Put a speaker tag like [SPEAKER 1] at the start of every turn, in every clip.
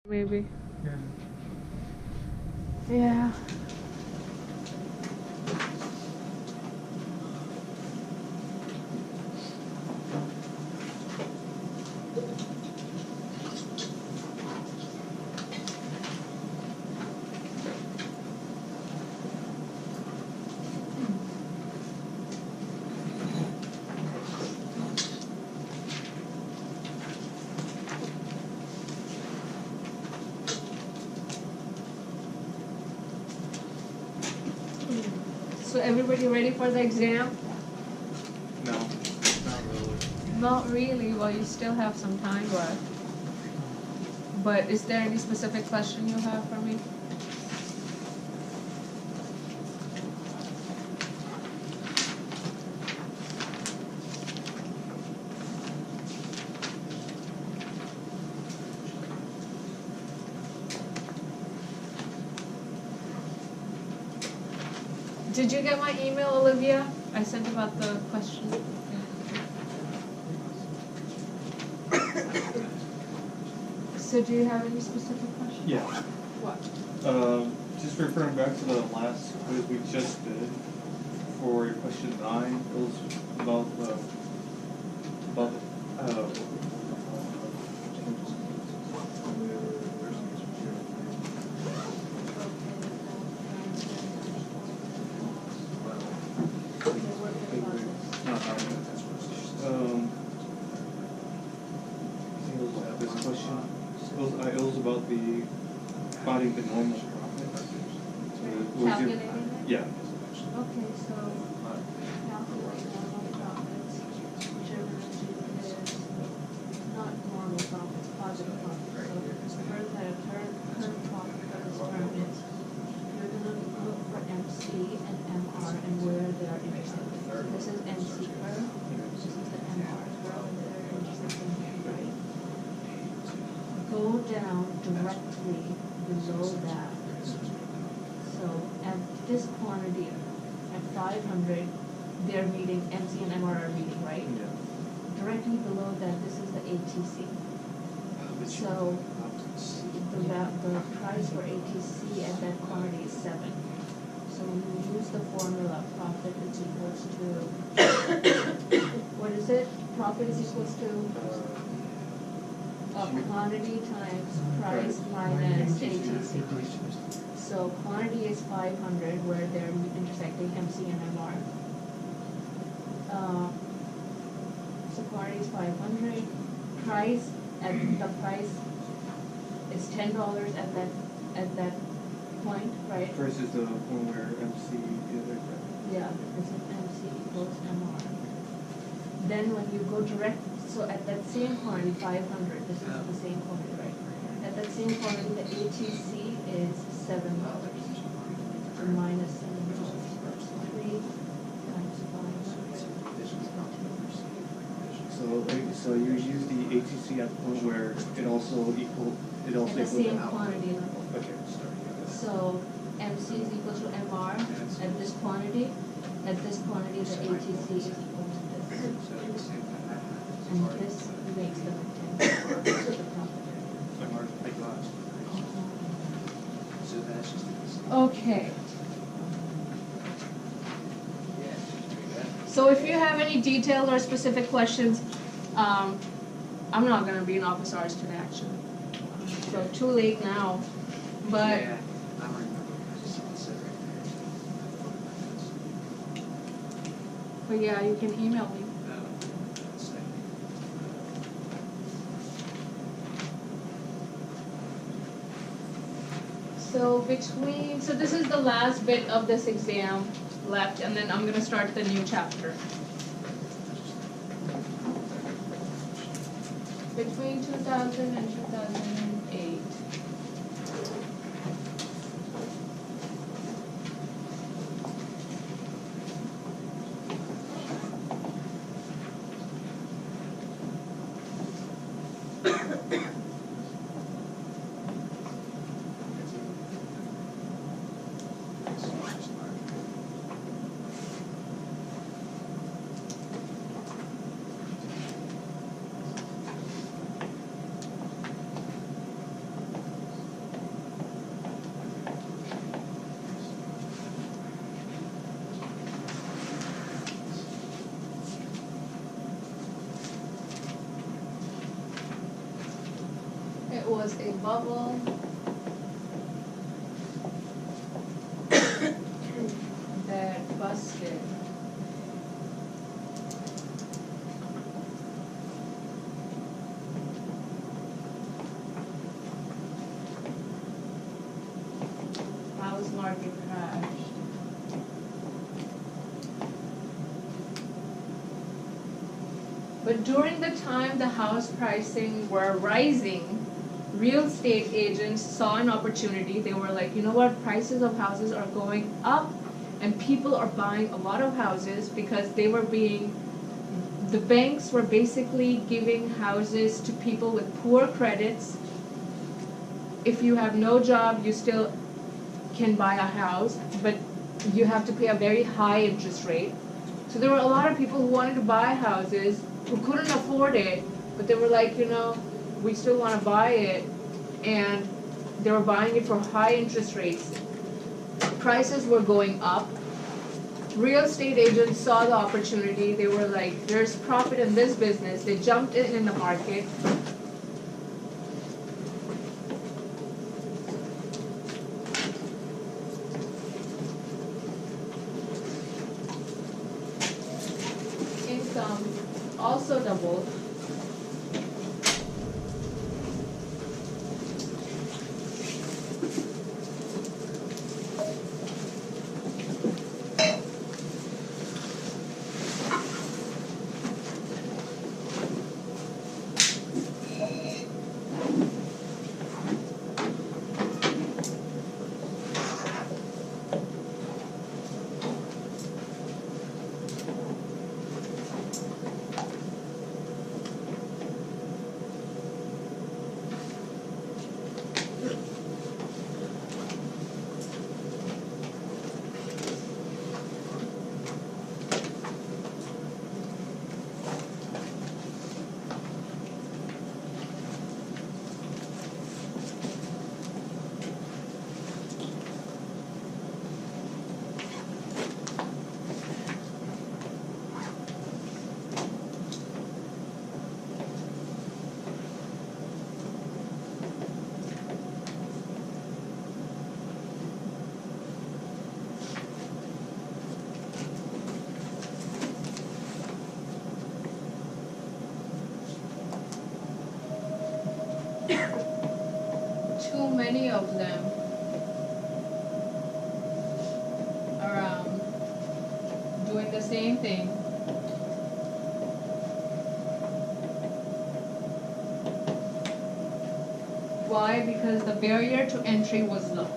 [SPEAKER 1] Maybe.
[SPEAKER 2] Yeah.
[SPEAKER 1] Yeah. So everybody ready for the exam?
[SPEAKER 2] No, not really.
[SPEAKER 1] Not really. Well, you still have some time left. But is there any specific question you have for me? Did you get my email, Olivia? I sent about the question. So do you have any specific questions?
[SPEAKER 2] Yeah.
[SPEAKER 1] What?
[SPEAKER 2] Just referring back to the last quiz we just did for question 9, it was about the this question. It was about the finding the normal profit.
[SPEAKER 1] Calculating it?
[SPEAKER 2] Yeah.
[SPEAKER 1] Okay, so calculate normal profits, whichever is not normal profits, positive profits. So first I have current profit for this term is, you're gonna look for MC and MR and where they are intersecting. So this is MC curve, this is the MR curve, and they're intersecting here, right? Go down directly below that. So at this quantity, at 500, they're meeting, MC and MR are meeting, right?
[SPEAKER 2] Yeah.
[SPEAKER 1] Directly below that, this is the ATC. So the price for ATC at that quantity is 7. So when you use the formula, profit is equals to, what is it? Profit is equals to quantity times price minus ATC. So quantity is 500 where they're intersecting MC and MR. So quantity is 500. Price, at the price is $10 at that point, right?
[SPEAKER 2] Price is the one where MC is right.
[SPEAKER 1] Yeah, this is MC equals MR. Then when you go direct, so at that same quantity, 500, this is the same quantity, right? At that same quantity, the ATC is $7. So minus $7. 3 times 500.
[SPEAKER 2] So you use the ATC at the point where it also equals
[SPEAKER 1] At the same
[SPEAKER 2] out.
[SPEAKER 1] quantity level.
[SPEAKER 2] Okay.
[SPEAKER 1] So MC is equal to MR at this quantity. At this quantity, the ATC is equal to this. And this makes the profit. Okay. So if you have any detailed or specific questions, I'm not going to be in office hours today, actually. So too late now. But yeah, you can email me. So this is the last bit of this exam left, and then I'm going to start the new chapter. Between 2000 and 2008. was a bubble that busted. House market crashed. But during the time the house pricing were rising, real estate agents saw an opportunity. They were like, you know what, prices of houses are going up and people are buying a lot of houses because the banks were basically giving houses to people with poor credits. If you have no job, you still can buy a house, but you have to pay a very high interest rate. So there were a lot of people who wanted to buy houses who couldn't afford it, but they were like, you know, we still want to buy it, and they were buying it for high interest rates. Prices were going up. Real estate agents saw the opportunity. They were like, there's profit in this business. They jumped in the market. Income also doubled. Too many of them around doing the same thing. Why? Because the barrier to entry was low.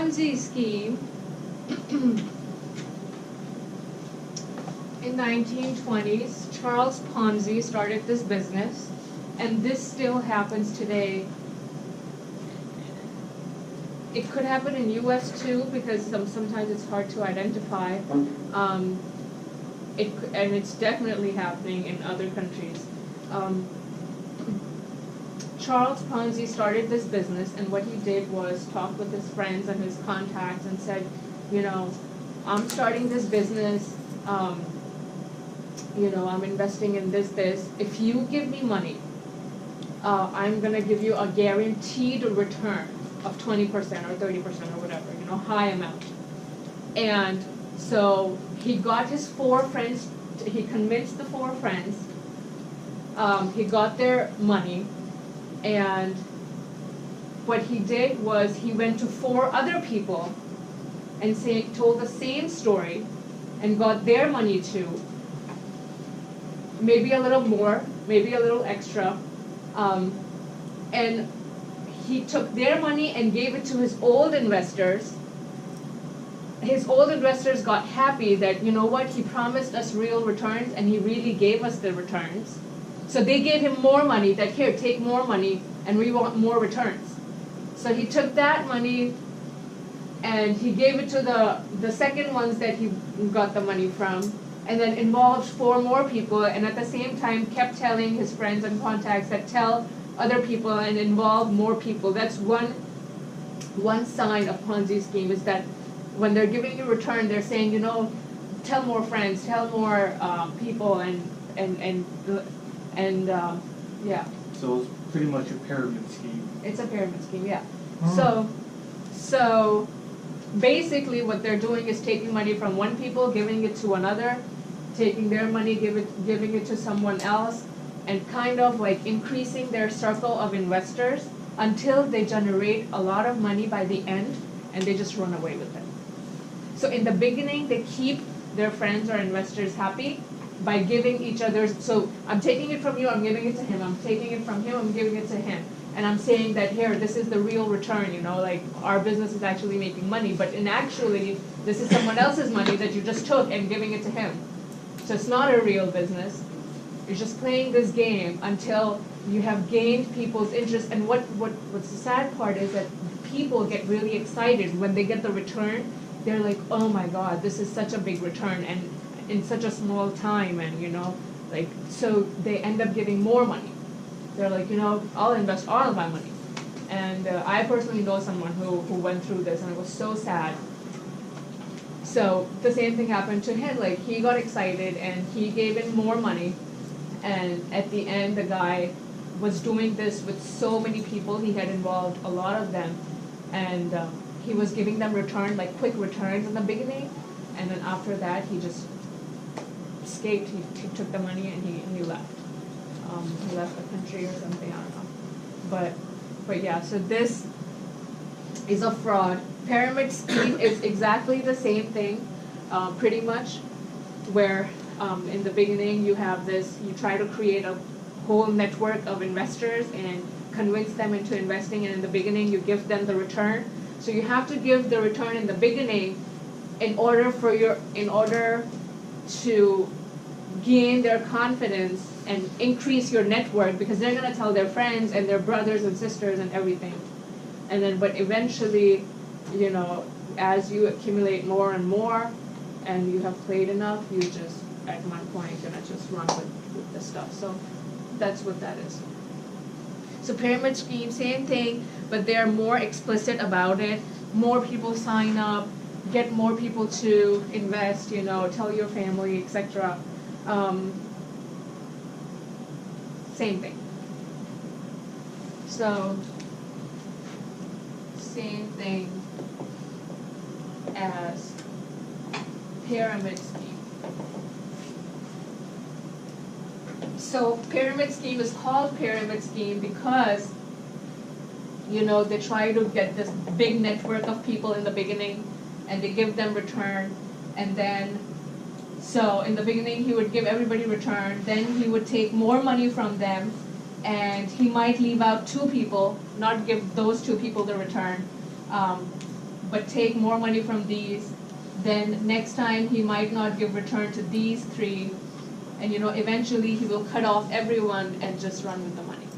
[SPEAKER 3] Ponzi scheme in 1920s, Charles Ponzi started this business, and this still happens today. It could happen in U.S. too, because sometimes it's hard to identify. And it's definitely happening in other countries. Charles Ponzi started this business, and what he did was talk with his friends and his contacts and said, you know, I'm starting this business, you know, I'm investing in this. If you give me money, I'm going to give you a guaranteed return of 20% or 30% or whatever, you know, high amount. And so he got his 4 friends, he convinced the 4 friends, he got their money, and what he did was he went to 4 other people and told the same story and got their money too, maybe a little more, maybe a little extra, and he took their money and gave it to his old investors. His old investors got happy that, you know what, he promised us real returns and he really gave us the returns. So they gave him more money, that here, take more money and we want more returns. So he took that money and he gave it to the second ones that he got the money from, and then involved 4 more people, and at the same time kept telling his friends and contacts that tell other people and involve more people. That's one sign of Ponzi scheme, is that when they're giving you return, they're saying, you know, tell more friends, tell more people, and yeah.
[SPEAKER 2] So it's pretty much a pyramid scheme.
[SPEAKER 3] It's a pyramid scheme, yeah. So basically what they're doing is taking money from one people, giving it to another, taking their money, giving it to someone else, and kind of like increasing their circle of investors until they generate a lot of money by the end, and they just run away with it. So in the beginning, they keep their friends or investors happy by giving each other, so I'm taking it from you, I'm giving it to him, I'm taking it from him, I'm giving it to him. And I'm saying that here, this is the real return, you know, like our business is actually making money, but in actually, this is someone else's money that you just took and giving it to him. So it's not a real business. You're just playing this game until you have gained people's interest. And what's the sad part is that people get really excited when they get the return. They're like, oh my God, this is such a big return and in such a small time, and you know, like, so they end up giving more money. They're like, you know, I'll invest all of my money. And I personally know someone who went through this, and it was so sad. So the same thing happened to him. Like, he got excited and he gave in more money, and at the end the guy was doing this with so many people. He had involved a lot of them, and he was giving them like quick returns in the beginning, and then after that he just escaped. He took the money and he left. He left the country or something, I don't know. But yeah, so this is a fraud. Pyramid scheme is exactly the same thing, pretty much, where in the beginning you have this, you try to create a whole network of investors and convince them into investing, and in the beginning you give them the return. So you have to give the return in the beginning in order to gain their confidence and increase your network, because they're going to tell their friends and their brothers and sisters and everything. And then, but eventually, you know, as you accumulate more and more and you have played enough, you just, at one point, going to just run with the stuff. So that's what that is. So pyramid scheme, same thing, but they're more explicit about it. More people sign up, get more people to invest, you know, tell your family, etc. Same thing. So, same thing as pyramid scheme. So pyramid scheme is called pyramid scheme because, you know, they try to get this big network of people in the beginning, and they give them return, and then, so in the beginning he would give everybody return, then he would take more money from them, and he might leave out 2 people, not give those 2 people the return. but take more money from these, then next time he might not give return to these three, and eventually he will cut off everyone and just run with the money.